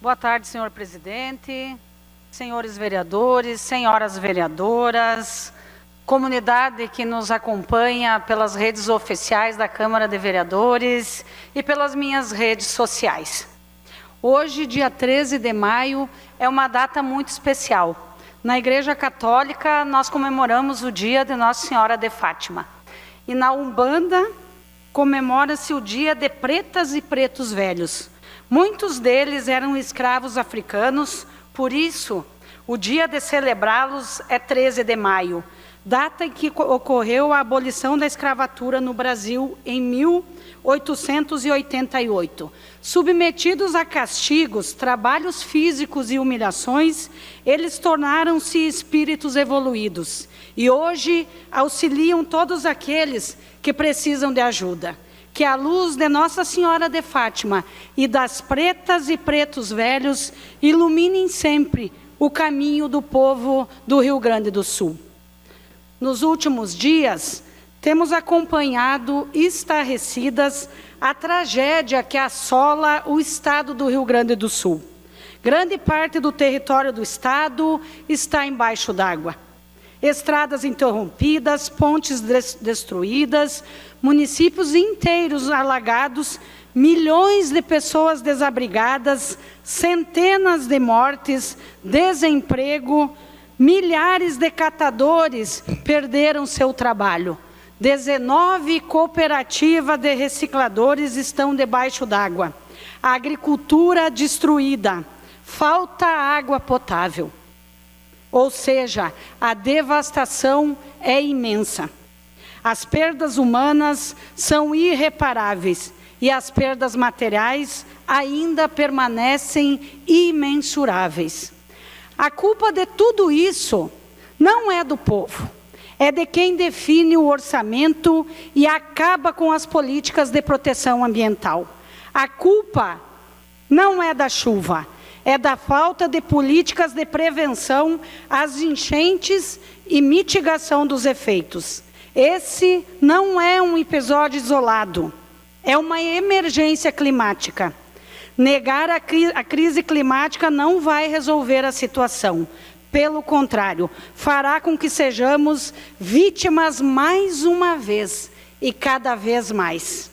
Boa tarde, senhor presidente, senhores vereadores, senhoras vereadoras, comunidade que nos acompanha pelas redes oficiais da Câmara de Vereadores e pelas minhas redes sociais. Hoje, dia 13 de maio, é uma data muito especial. Na Igreja Católica, nós comemoramos o dia de Nossa Senhora de Fátima. E na Umbanda, comemora-se o dia de pretas e pretos velhos. Muitos deles eram escravos africanos, por isso, o dia de celebrá-los é 13 de maio, data em que ocorreu a abolição da escravatura no Brasil em 1888. Submetidos a castigos, trabalhos físicos e humilhações, eles tornaram-se espíritos evoluídos e hoje auxiliam todos aqueles que precisam de ajuda. Que a luz de Nossa Senhora de Fátima e das pretas e pretos velhos iluminem sempre o caminho do povo do Rio Grande do Sul. Nos últimos dias, temos acompanhado estarrecidas a tragédia que assola o estado do Rio Grande do Sul. Grande parte do território do estado está embaixo d'água. Estradas interrompidas, pontes destruídas, municípios inteiros alagados, milhões de pessoas desabrigadas, centenas de mortes, desemprego, milhares de catadores perderam seu trabalho. 19 cooperativas de recicladores estão debaixo d'água. A agricultura destruída, falta água potável. Ou seja, a devastação é imensa. As perdas humanas são irreparáveis e as perdas materiais ainda permanecem imensuráveis. A culpa de tudo isso não é do povo, é de quem define o orçamento e acaba com as políticas de proteção ambiental. A culpa não é da chuva, é da falta de políticas de prevenção às enchentes e mitigação dos efeitos. Esse não é um episódio isolado, é uma emergência climática. Negar a crise climática não vai resolver a situação. Pelo contrário, fará com que sejamos vítimas mais uma vez e cada vez mais.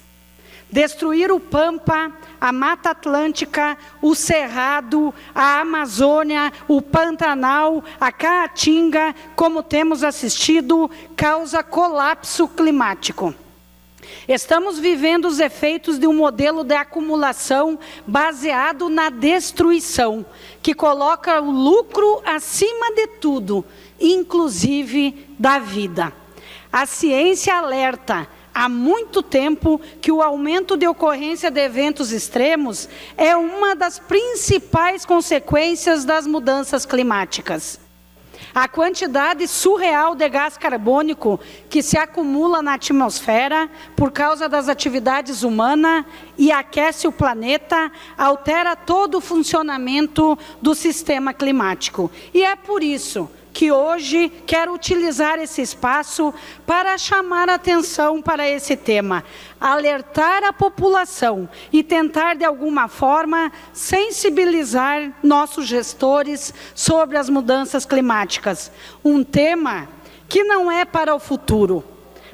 Destruir o Pampa, a Mata Atlântica, o Cerrado, a Amazônia, o Pantanal, a Caatinga, como temos assistido, causa colapso climático. Estamos vivendo os efeitos de um modelo de acumulação baseado na destruição, que coloca o lucro acima de tudo, inclusive da vida. A ciência alerta há muito tempo que o aumento de ocorrência de eventos extremos é uma das principais consequências das mudanças climáticas. A quantidade surreal de gás carbônico que se acumula na atmosfera por causa das atividades humanas e aquece o planeta, altera todo o funcionamento do sistema climático. E é por isso que hoje quero utilizar esse espaço para chamar a atenção para esse tema, alertar a população e tentar, de alguma forma, sensibilizar nossos gestores sobre as mudanças climáticas. Um tema que não é para o futuro,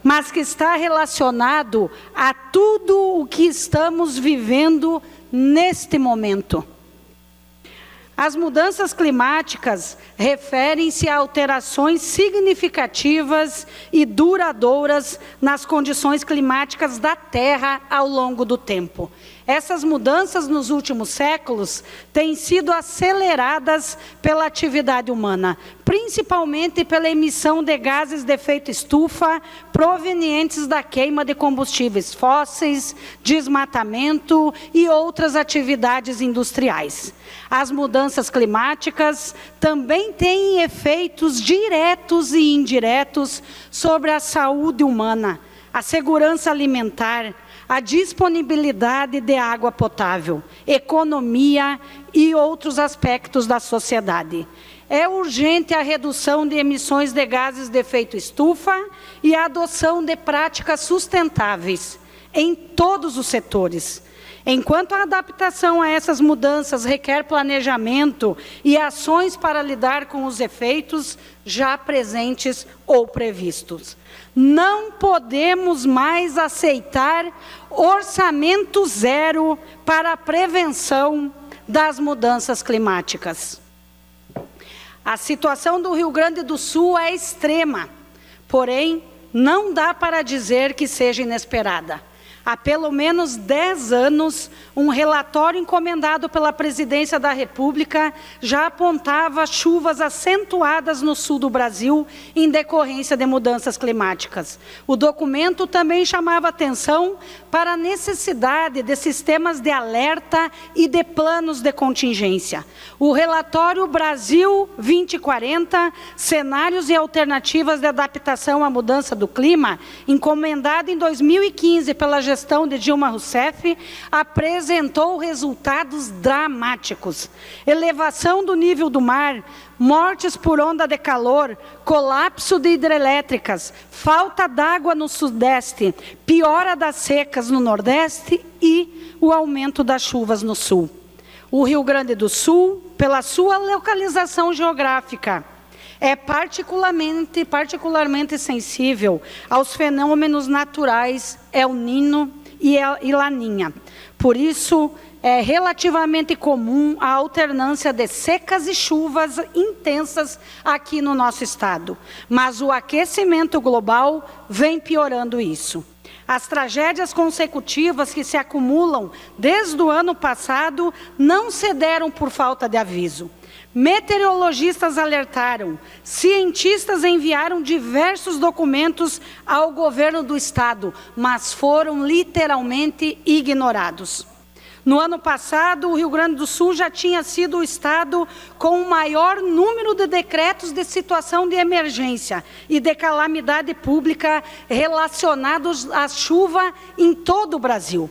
mas que está relacionado a tudo o que estamos vivendo neste momento. As mudanças climáticas referem-se a alterações significativas e duradouras nas condições climáticas da Terra ao longo do tempo. Essas mudanças nos últimos séculos têm sido aceleradas pela atividade humana, principalmente pela emissão de gases de efeito estufa provenientes da queima de combustíveis fósseis, desmatamento e outras atividades industriais. As mudanças climáticas também têm efeitos diretos e indiretos sobre a saúde humana, a segurança alimentar, a disponibilidade de água potável, economia e outros aspectos da sociedade. É urgente a redução de emissões de gases de efeito estufa e a adoção de práticas sustentáveis em todos os setores. Enquanto a adaptação a essas mudanças requer planejamento e ações para lidar com os efeitos já presentes ou previstos. Não podemos mais aceitar orçamento zero para a prevenção das mudanças climáticas. A situação do Rio Grande do Sul é extrema, porém, não dá para dizer que seja inesperada. Há pelo menos 10 anos, um relatório encomendado pela Presidência da República já apontava chuvas acentuadas no sul do Brasil em decorrência de mudanças climáticas. O documento também chamava atenção para a necessidade de sistemas de alerta e de planos de contingência. O relatório Brasil 2040, Cenários e Alternativas de Adaptação à Mudança do Clima, encomendado em 2015 pela gestão de Dilma Rousseff, apresentou resultados dramáticos. Elevação do nível do mar, mortes por onda de calor, colapso de hidrelétricas, falta d'água no Sudeste, piora das secas no Nordeste e o aumento das chuvas no Sul. O Rio Grande do Sul, pela sua localização geográfica, é particularmente sensível aos fenômenos naturais El Niño e Laninha. Por isso, é relativamente comum a alternância de secas e chuvas intensas aqui no nosso estado. Mas o aquecimento global vem piorando isso. As tragédias consecutivas que se acumulam desde o ano passado não se deram por falta de aviso. Meteorologistas alertaram, cientistas enviaram diversos documentos ao governo do estado, mas foram literalmente ignorados. No ano passado, o Rio Grande do Sul já tinha sido o estado com o maior número de decretos de situação de emergência e de calamidade pública relacionados à chuva em todo o Brasil.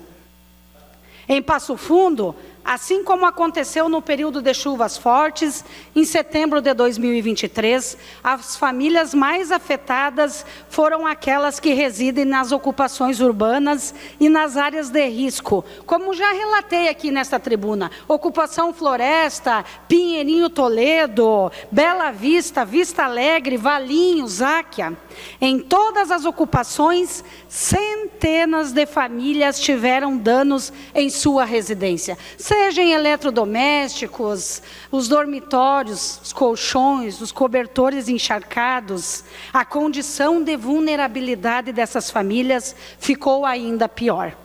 Em Passo Fundo, assim como aconteceu no período de chuvas fortes, em setembro de 2023, as famílias mais afetadas foram aquelas que residem nas ocupações urbanas e nas áreas de risco, como já relatei aqui nesta tribuna, Ocupação Floresta, Pinheirinho Toledo, Bela Vista, Vista Alegre, Valinho, Záquia. Em todas as ocupações, centenas de famílias tiveram danos em sua residência, seja em eletrodomésticos, os dormitórios, os colchões, os cobertores encharcados. A condição de vulnerabilidade dessas famílias ficou ainda pior.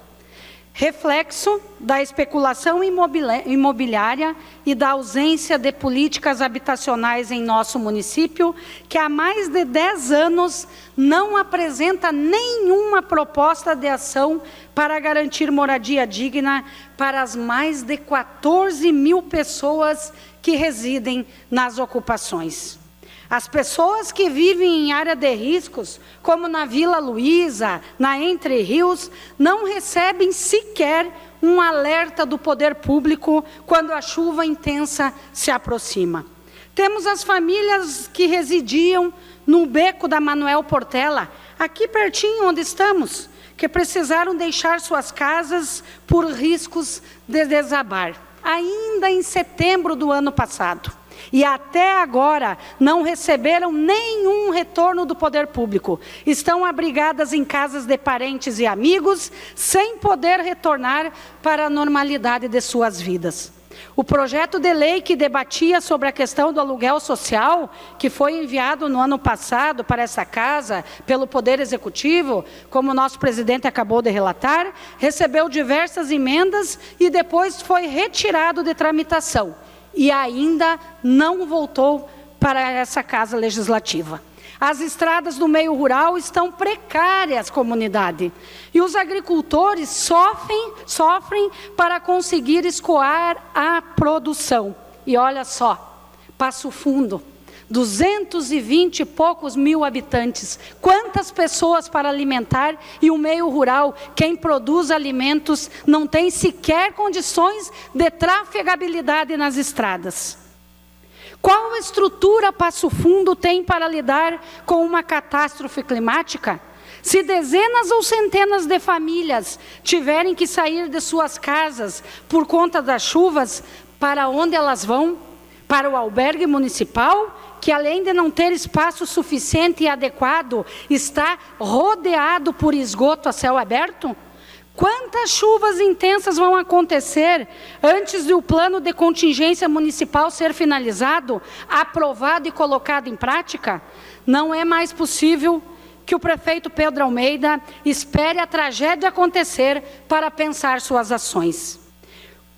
Reflexo da especulação imobiliária e da ausência de políticas habitacionais em nosso município, que há mais de 10 anos não apresenta nenhuma proposta de ação para garantir moradia digna para as mais de 14 mil pessoas que residem nas ocupações. As pessoas que vivem em área de riscos, como na Vila Luísa, na Entre Rios, não recebem sequer um alerta do poder público quando a chuva intensa se aproxima. Temos as famílias que residiam no beco da Manuel Portela, aqui pertinho onde estamos, que precisaram deixar suas casas por riscos de desabar, ainda em setembro do ano passado. E até agora não receberam nenhum retorno do poder público. Estão abrigadas em casas de parentes e amigos, sem poder retornar para a normalidade de suas vidas. O projeto de lei que debatia sobre a questão do aluguel social, que foi enviado no ano passado para essa casa pelo Poder Executivo, como o nosso presidente acabou de relatar, recebeu diversas emendas e depois foi retirado de tramitação. E ainda não voltou para essa casa legislativa. As estradas do meio rural estão precárias, comunidade. E os agricultores sofrem para conseguir escoar a produção. E olha só, Passo Fundo, 220 e poucos mil habitantes. Quantas pessoas para alimentar? E o meio rural, quem produz alimentos, não tem sequer condições de trafegabilidade nas estradas. Qual estrutura Passo Fundo tem para lidar com uma catástrofe climática? Se dezenas ou centenas de famílias tiverem que sair de suas casas por conta das chuvas, para onde elas vão? Para o albergue municipal, que além de não ter espaço suficiente e adequado, está rodeado por esgoto a céu aberto? Quantas chuvas intensas vão acontecer antes do plano de contingência municipal ser finalizado, aprovado e colocado em prática? Não é mais possível que o prefeito Pedro Almeida espere a tragédia acontecer para pensar suas ações.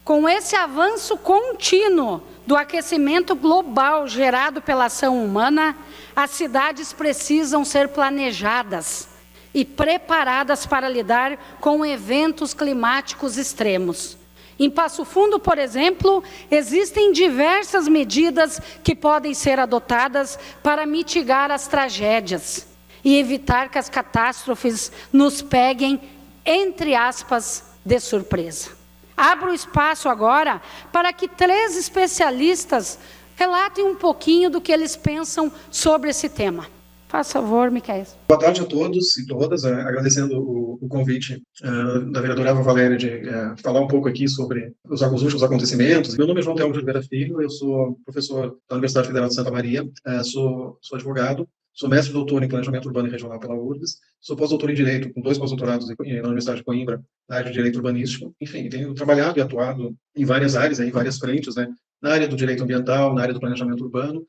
Com esse avanço contínuo do aquecimento global gerado pela ação humana, as cidades precisam ser planejadas e preparadas para lidar com eventos climáticos extremos. Em Passo Fundo, por exemplo, existem diversas medidas que podem ser adotadas para mitigar as tragédias e evitar que as catástrofes nos peguem, entre aspas, de surpresa. Abro espaço agora para que 3 especialistas relatem um pouquinho do que eles pensam sobre esse tema. Faz favor, Micael. Boa tarde a todos e todas, agradecendo o convite da vereadora Eva Valéria de falar um pouco aqui sobre os últimos acontecimentos. Meu nome é João Telmo de Oliveira Filho, eu sou professor da Universidade Federal de Santa Maria, sou advogado, sou mestre e doutor em Planejamento Urbano e Regional pela URGS, sou pós-doutor em Direito, com 2 pós-doutorados na Universidade de Coimbra, na área de Direito Urbanístico. Enfim, tenho trabalhado e atuado em várias áreas, em várias frentes, né? Na área do direito ambiental, na área do planejamento urbano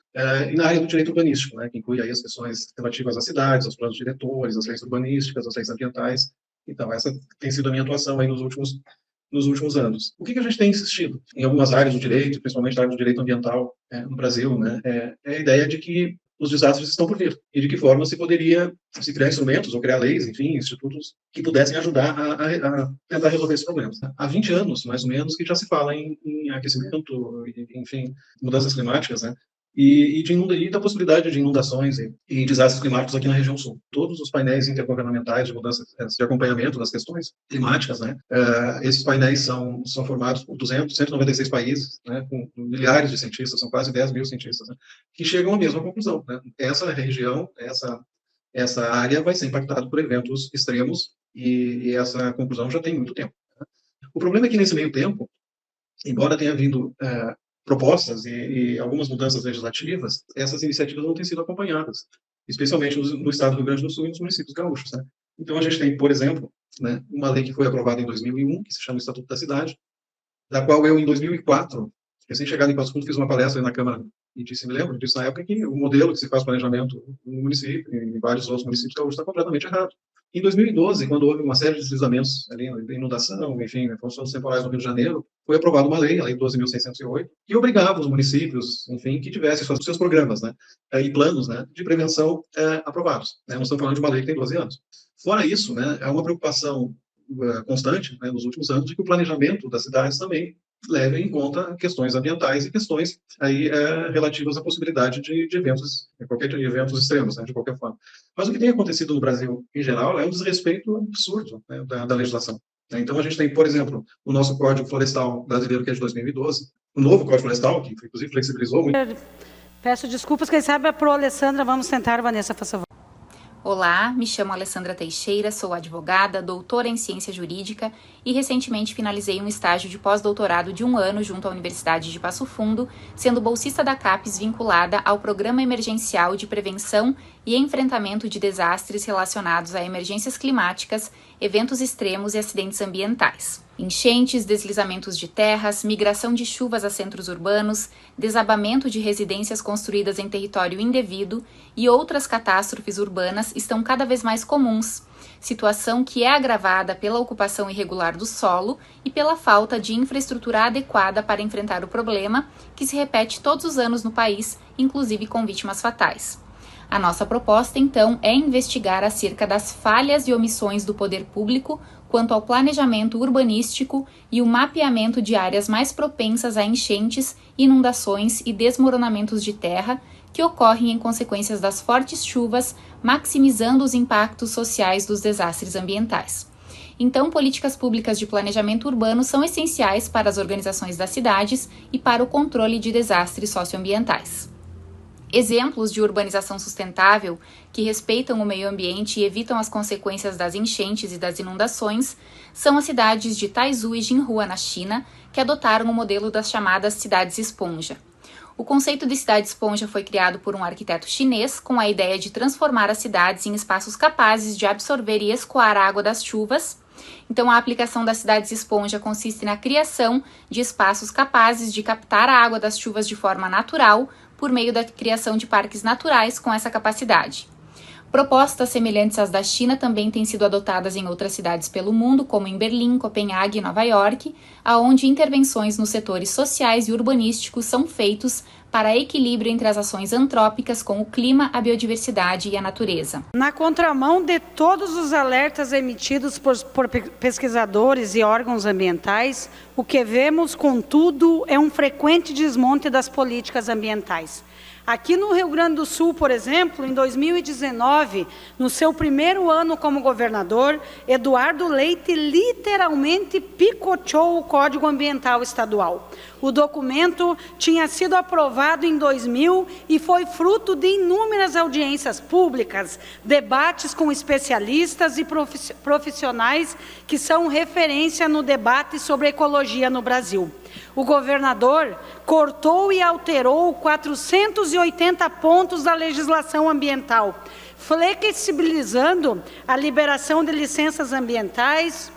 e na área do direito urbanístico, né, que inclui aí as questões relativas às cidades, aos planos diretores, às leis urbanísticas, às leis ambientais. Então, essa tem sido a minha atuação aí nos últimos anos. O que a gente tem insistido em algumas áreas do direito, principalmente na área do direito ambiental no Brasil, né, é a ideia de que os desastres estão por vir, e de que forma se poderia se criar instrumentos, ou criar leis, enfim, institutos que pudessem ajudar a tentar resolver esses problemas. Há 20 anos, mais ou menos, que já se fala em aquecimento, enfim, mudanças climáticas, né? E da possibilidade de inundações e desastres climáticos aqui na região sul. Todos os painéis intergovernamentais de mudanças, de acompanhamento das questões climáticas, né, esses painéis são formados por 196 países, né, com milhares de cientistas, são quase 10 mil cientistas, né, que chegam à mesma conclusão. Né? Essa região, essa área vai ser impactada por eventos extremos e essa conclusão já tem muito tempo. Né? O problema é que, nesse meio tempo, embora tenha havido propostas e algumas mudanças legislativas, essas iniciativas não têm sido acompanhadas, especialmente no estado do Rio Grande do Sul e nos municípios gaúchos. Né? Então, a gente tem, por exemplo, né, uma lei que foi aprovada em 2001, que se chama Estatuto da Cidade, da qual eu, em 2004, recém-chegado em Passo Fundo, fiz uma palestra na Câmara e me lembro disso na época, que o modelo que se faz planejamento no município, em vários outros municípios gaúchos, está completamente errado. Em 2012, quando houve uma série de deslizamentos ali, inundação, enfim, funções temporais no Rio de Janeiro, foi aprovada uma lei, a Lei 12.608, que obrigava os municípios, enfim, que tivessem os seus programas, né, e planos, né, de prevenção aprovados. Né? Nós estamos falando de uma lei que tem 12 anos. Fora isso, né, é uma preocupação constante, né, nos últimos anos, de que o planejamento das cidades também leve em conta questões ambientais e questões aí relativas à possibilidade de eventos, eventos extremos, né, de qualquer forma. Mas o que tem acontecido no Brasil, em geral, é um desrespeito absurdo, né, da legislação. Então, a gente tem, por exemplo, o nosso Código Florestal brasileiro, que é de 2012, o novo Código Florestal, que inclusive flexibilizou muito. Peço desculpas, quem sabe é para a Alessandra, vamos tentar, Vanessa, por favor. Olá, me chamo Alessandra Teixeira, sou advogada, doutora em ciência jurídica e recentemente finalizei um estágio de pós-doutorado de 1 ano junto à Universidade de Passo Fundo, sendo bolsista da CAPES vinculada ao Programa Emergencial de Prevenção e Enfrentamento de Desastres relacionados a emergências climáticas, eventos extremos e acidentes ambientais. Enchentes, deslizamentos de terras, migração de chuvas a centros urbanos, desabamento de residências construídas em território indevido e outras catástrofes urbanas estão cada vez mais comuns, situação que é agravada pela ocupação irregular do solo e pela falta de infraestrutura adequada para enfrentar o problema, que se repete todos os anos no país, inclusive com vítimas fatais. A nossa proposta, então, é investigar acerca das falhas e omissões do poder público quanto ao planejamento urbanístico e o mapeamento de áreas mais propensas a enchentes, inundações e desmoronamentos de terra que ocorrem em consequências das fortes chuvas, maximizando os impactos sociais dos desastres ambientais. Então, políticas públicas de planejamento urbano são essenciais para as organizações das cidades e para o controle de desastres socioambientais. Exemplos de urbanização sustentável que respeitam o meio ambiente e evitam as consequências das enchentes e das inundações são as cidades de Taizhou e Jinhua, na China, que adotaram o modelo das chamadas cidades esponja. O conceito de cidade esponja foi criado por um arquiteto chinês com a ideia de transformar as cidades em espaços capazes de absorver e escoar a água das chuvas. Então, a aplicação das cidades esponja consiste na criação de espaços capazes de captar a água das chuvas de forma natural, por meio da criação de parques naturais com essa capacidade. Propostas semelhantes às da China também têm sido adotadas em outras cidades pelo mundo, como em Berlim, Copenhague e Nova York, aonde intervenções nos setores sociais e urbanísticos são feitos para equilíbrio entre as ações antrópicas com o clima, a biodiversidade e a natureza. Na contramão de todos os alertas emitidos por pesquisadores e órgãos ambientais, o que vemos, contudo, é um frequente desmonte das políticas ambientais. Aqui no Rio Grande do Sul, por exemplo, em 2019, no seu primeiro ano como governador, Eduardo Leite literalmente picoteou o Código Ambiental Estadual. O documento tinha sido aprovado em 2000 e foi fruto de inúmeras audiências públicas, debates com especialistas e profissionais que são referência no debate sobre ecologia no Brasil. O governador cortou e alterou 480 pontos da legislação ambiental, flexibilizando a liberação de licenças ambientais,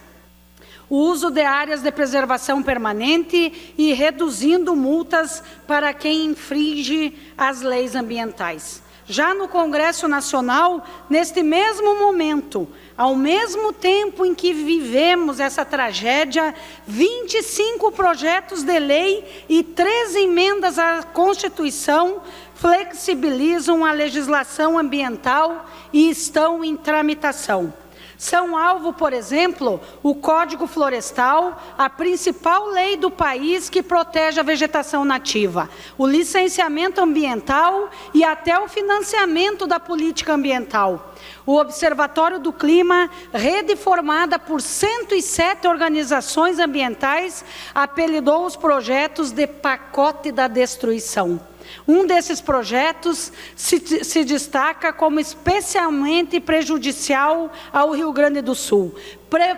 o uso de áreas de preservação permanente e reduzindo multas para quem infringe as leis ambientais. Já no Congresso Nacional, neste mesmo momento, ao mesmo tempo em que vivemos essa tragédia, 25 projetos de lei e 3 emendas à Constituição flexibilizam a legislação ambiental e estão em tramitação. São alvo, por exemplo, o Código Florestal, a principal lei do país que protege a vegetação nativa, o licenciamento ambiental e até o financiamento da política ambiental. O Observatório do Clima, rede formada por 107 organizações ambientais, apelidou os projetos de pacote da destruição. Um desses projetos se destaca como especialmente prejudicial ao Rio Grande do Sul,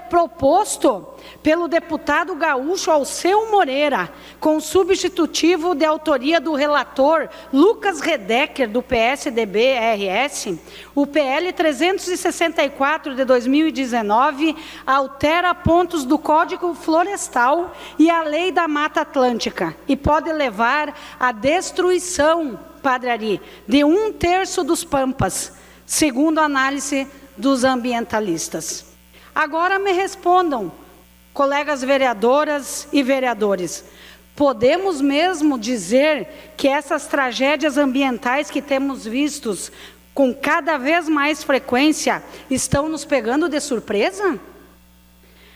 proposto pelo deputado gaúcho Alceu Moreira, com substitutivo de autoria do relator Lucas Redecker, do PSDB-RS, o PL 364 de 2019 altera pontos do Código Florestal e a Lei da Mata Atlântica e pode levar à destruição, Padre Ari, de 1/3 dos pampas, segundo a análise dos ambientalistas. Agora me respondam, colegas vereadoras e vereadores, podemos mesmo dizer que essas tragédias ambientais que temos vistos com cada vez mais frequência estão nos pegando de surpresa?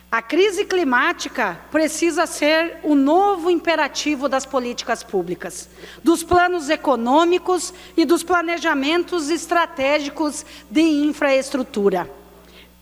A crise climática precisa ser o novo imperativo das políticas públicas, dos planos econômicos e dos planejamentos estratégicos de infraestrutura.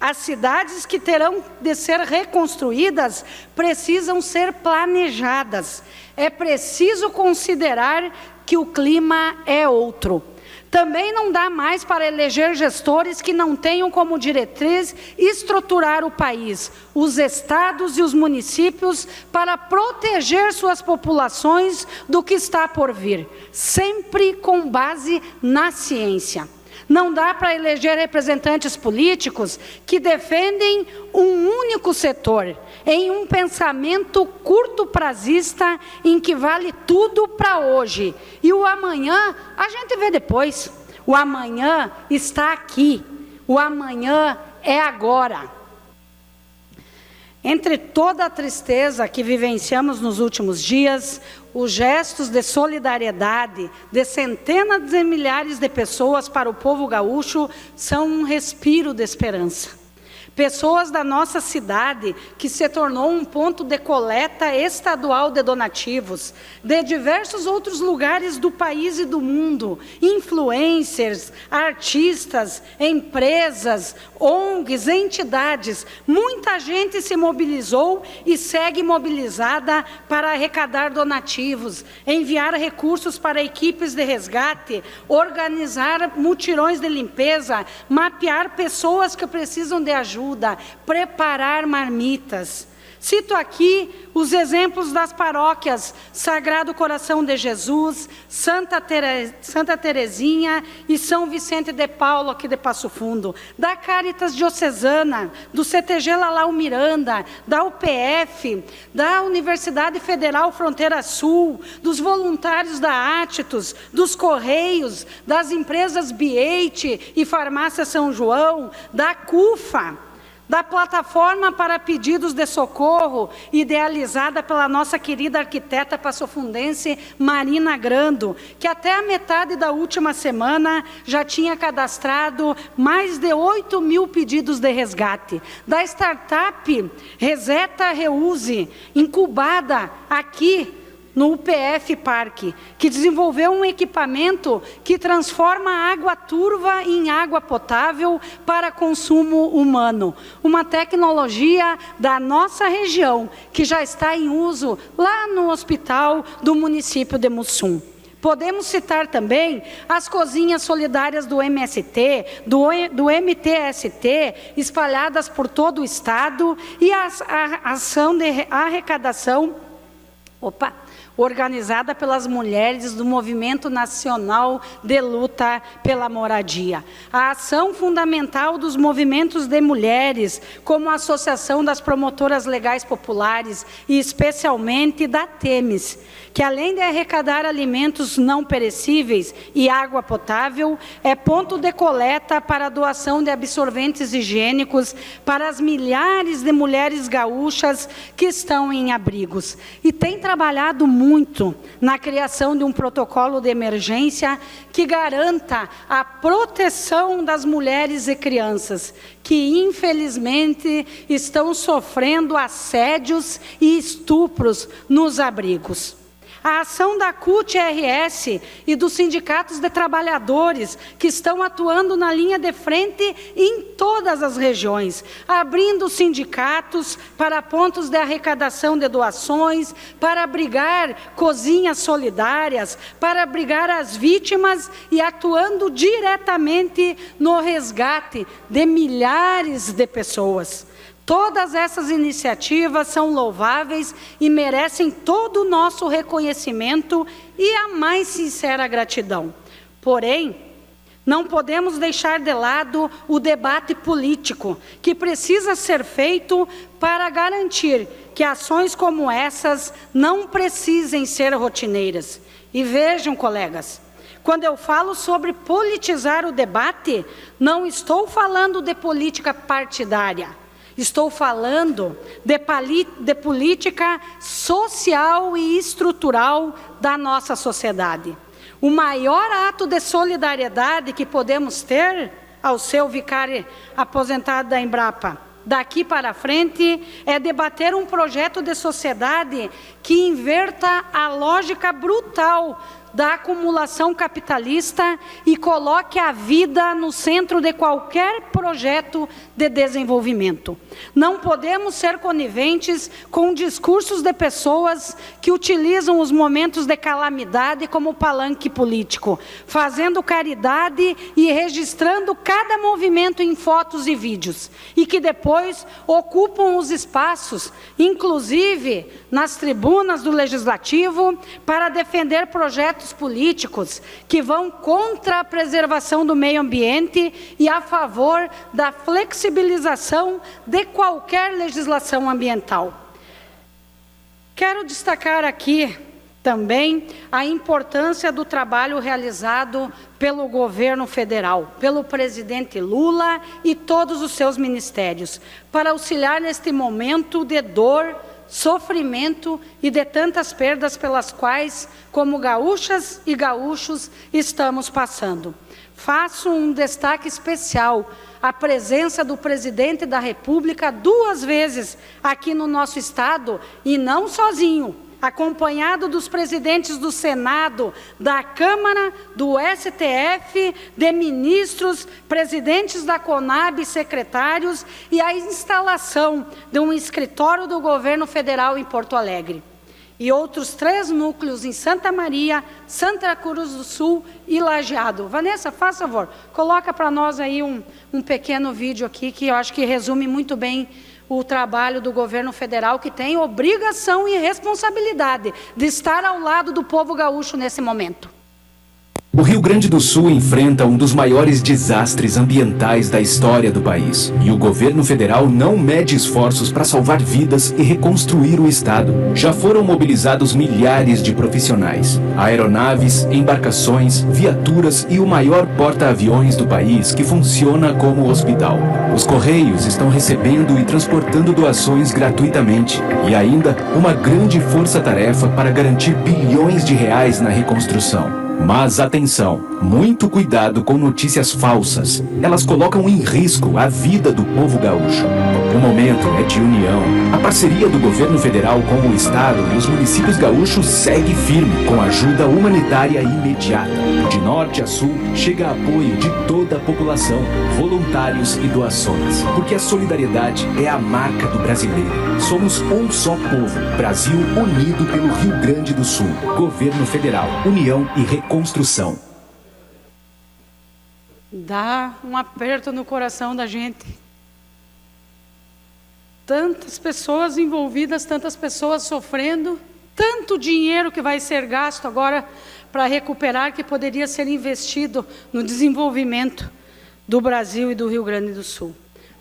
As cidades que terão de ser reconstruídas precisam ser planejadas. É preciso considerar que o clima é outro. Também não dá mais para eleger gestores que não tenham como diretriz estruturar o país, os estados e os municípios para proteger suas populações do que está por vir, sempre com base na ciência. Não dá para eleger representantes políticos que defendem um único setor, em um pensamento curto-prazista em que vale tudo para hoje. E o amanhã a gente vê depois. O amanhã está aqui. O amanhã é agora. Entre toda a tristeza que vivenciamos nos últimos dias, os gestos de solidariedade de centenas de milhares de pessoas para o povo gaúcho são um respiro de esperança. pessoas da nossa cidade, que se tornou um ponto de coleta estadual de donativos, de diversos outros lugares do país e do mundo, influencers, artistas, empresas, ONGs, entidades, muita gente se mobilizou e segue mobilizada para arrecadar donativos, enviar recursos para equipes de resgate, organizar mutirões de limpeza, mapear pessoas que precisam de ajuda, preparar marmitas. Cito aqui os exemplos das paróquias Sagrado Coração de Jesus, Santa Terezinha e São Vicente de Paulo, aqui de Passo Fundo, da Caritas Diocesana, do CTG Lalau Miranda, da UPF, da Universidade Federal Fronteira Sul, dos voluntários da Atitus, dos Correios, das empresas Biate e Farmácia São João, da CUFA, da plataforma para pedidos de socorro, idealizada pela nossa querida arquiteta passofundense Marina Grando, que até a metade da última semana já tinha cadastrado mais de 8.000 pedidos de resgate. Da startup Reseta Reuse, incubada aqui no UPF Parque, que desenvolveu um equipamento que transforma a água turva em água potável para consumo humano. Uma tecnologia da nossa região, que já está em uso lá no hospital do município de Mussum. Podemos citar também as cozinhas solidárias do MST, do MTST, espalhadas por todo o estado, e a ação de arrecadação organizada pelas mulheres do Movimento Nacional de Luta pela Moradia. A ação fundamental dos movimentos de mulheres, como a Associação das Promotoras Legais Populares e especialmente da Temis, que além de arrecadar alimentos não perecíveis e água potável, é ponto de coleta para a doação de absorventes higiênicos para as milhares de mulheres gaúchas que estão em abrigos. E tem trabalhado muito na criação de um protocolo de emergência que garanta a proteção das mulheres e crianças, que infelizmente estão sofrendo assédios e estupros nos abrigos. A ação da CUT-RS e dos sindicatos de trabalhadores que estão atuando na linha de frente em todas as regiões, abrindo sindicatos para pontos de arrecadação de doações, para abrigar cozinhas solidárias, para abrigar as vítimas e atuando diretamente no resgate de milhares de pessoas. Todas essas iniciativas são louváveis e merecem todo o nosso reconhecimento e a mais sincera gratidão. Porém, não podemos deixar de lado o debate político, que precisa ser feito para garantir que ações como essas não precisem ser rotineiras. E vejam, colegas, quando eu falo sobre politizar o debate, não estou falando de política partidária. Estou falando de política social e estrutural da nossa sociedade. O maior ato de solidariedade que podemos ter, ao seu vicário aposentado da Embrapa, daqui para frente, é debater um projeto de sociedade que inverta a lógica brutal da acumulação capitalista e coloque a vida no centro de qualquer projeto de desenvolvimento. Não podemos ser coniventes com discursos de pessoas que utilizam os momentos de calamidade como palanque político, fazendo caridade e registrando cada movimento em fotos e vídeos, e que depois ocupam os espaços, inclusive nas tribunas do Legislativo, para defender projetos políticos que vão contra a preservação do meio ambiente e a favor da flexibilização de qualquer legislação ambiental. Quero destacar aqui também a importância do trabalho realizado pelo governo federal, pelo presidente Lula e todos os seus ministérios, para auxiliar neste momento de dor, sofrimento e de tantas perdas pelas quais, como gaúchas e gaúchos, estamos passando. faço um destaque especial à presença do presidente da República 2 vezes aqui no nosso estado, e não sozinho, acompanhado dos presidentes do Senado, da Câmara, do STF, de ministros, presidentes da CONAB, secretários, e a instalação de um escritório do governo federal em Porto Alegre. E outros 3 núcleos em Santa Maria, Santa Cruz do Sul e Lajeado. Vanessa, faz favor, coloca para nós aí um pequeno vídeo aqui, que eu acho que resume muito bem o trabalho do governo federal, que tem obrigação e responsabilidade de estar ao lado do povo gaúcho nesse momento. O Rio Grande do Sul enfrenta um dos maiores desastres ambientais da história do país. E o governo federal não mede esforços para salvar vidas e reconstruir o estado. Já foram mobilizados milhares de profissionais, aeronaves, embarcações, viaturas e o maior porta-aviões do país, que funciona como hospital. Os Correios estão recebendo e transportando doações gratuitamente. E ainda uma grande força-tarefa para garantir bilhões de reais na reconstrução. Mas atenção, muito cuidado com notícias falsas. Elas colocam em risco a vida do povo gaúcho. O momento é de união. A parceria do governo federal com o estado e os municípios gaúchos segue firme, com ajuda humanitária imediata. De norte a sul, chega apoio de toda a população, voluntários e doações. Porque a solidariedade é a marca do brasileiro. Somos um só povo. Brasil unido pelo Rio Grande do Sul. Governo Federal, União e Reconstrução. Dá um aperto no coração da gente. Tantas pessoas envolvidas, tantas pessoas sofrendo, tanto dinheiro que vai ser gasto agora para recuperar, que poderia ser investido no desenvolvimento do Brasil e do Rio Grande do Sul.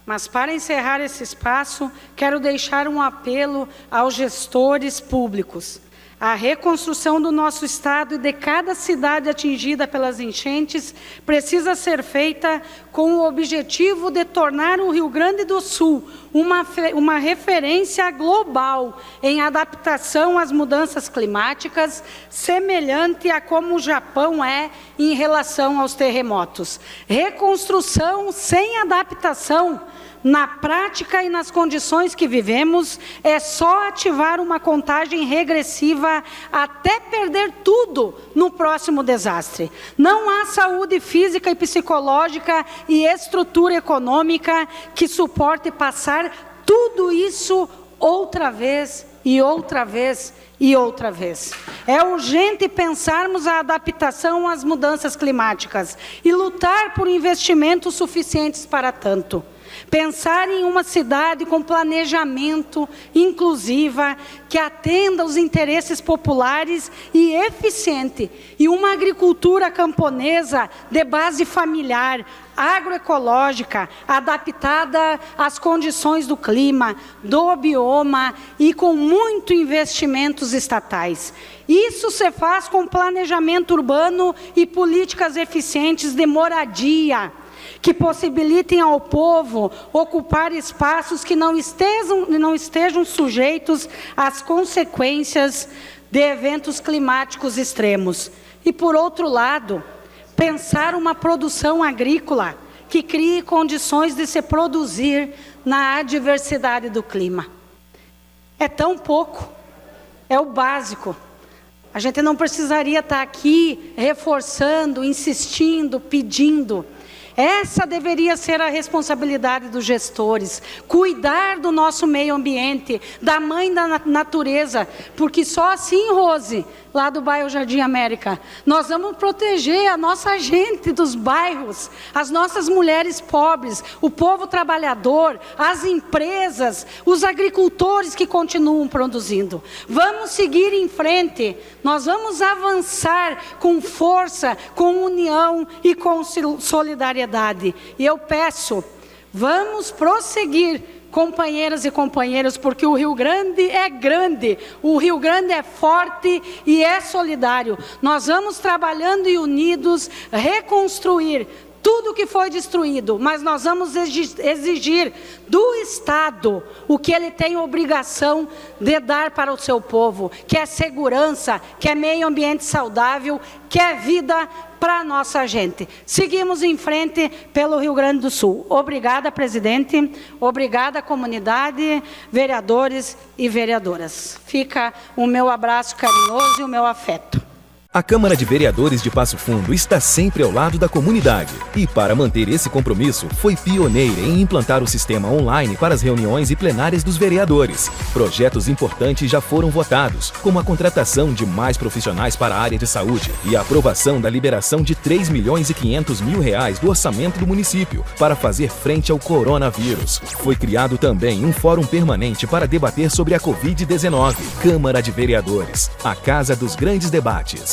Mas para encerrar esse espaço, quero deixar um apelo aos gestores públicos. A reconstrução do nosso estado e de cada cidade atingida pelas enchentes precisa ser feita com o objetivo de tornar o Rio Grande do Sul uma referência global em adaptação às mudanças climáticas, semelhante a como o Japão é em relação aos terremotos. Reconstrução sem adaptação, na prática e nas condições que vivemos, é só ativar uma contagem regressiva até perder tudo no próximo desastre. Não há saúde física e psicológica e estrutura econômica que suporte passar tudo isso outra vez e outra vez e outra vez. É urgente pensarmos a adaptação às mudanças climáticas e lutar por investimentos suficientes para tanto. Pensar em uma cidade com planejamento inclusiva, que atenda aos interesses populares e eficiente, e uma agricultura camponesa de base familiar, agroecológica, adaptada às condições do clima, do bioma e com muito investimentos estatais. Isso se faz com planejamento urbano e políticas eficientes de moradia, que possibilitem ao povo ocupar espaços que não estejam sujeitos às consequências de eventos climáticos extremos. E, por outro lado, pensar uma produção agrícola que crie condições de se produzir na adversidade do clima. É tão pouco, é o básico. A gente não precisaria estar aqui reforçando, insistindo, pedindo. Essa deveria ser a responsabilidade dos gestores, cuidar do nosso meio ambiente, da mãe da natureza, porque só assim, Rose, lá do bairro Jardim América, nós vamos proteger a nossa gente dos bairros, as nossas mulheres pobres, o povo trabalhador, as empresas, os agricultores que continuam produzindo. Vamos seguir em frente, nós vamos avançar com força, com união e com solidariedade. E eu peço, vamos prosseguir, companheiras e companheiros, porque o Rio Grande, o Rio Grande é forte e é solidário. Nós vamos trabalhando e unidos, reconstruir tudo que foi destruído, mas nós vamos exigir do Estado o que ele tem obrigação de dar para o seu povo, que é segurança, que é meio ambiente saudável, que é vida para a nossa gente. Seguimos em frente pelo Rio Grande do Sul. Obrigada, presidente. Obrigada, comunidade, vereadores e vereadoras. Fica o meu abraço carinhoso e o meu afeto. A Câmara de Vereadores de Passo Fundo está sempre ao lado da comunidade e, para manter esse compromisso, foi pioneira em implantar o sistema online para as reuniões e plenárias dos vereadores. Projetos importantes já foram votados, como a contratação de mais profissionais para a área de saúde e a aprovação da liberação de R$3.500.000 do orçamento do município para fazer frente ao coronavírus. Foi criado também um fórum permanente para debater sobre a Covid-19. Câmara de Vereadores, a casa dos grandes debates.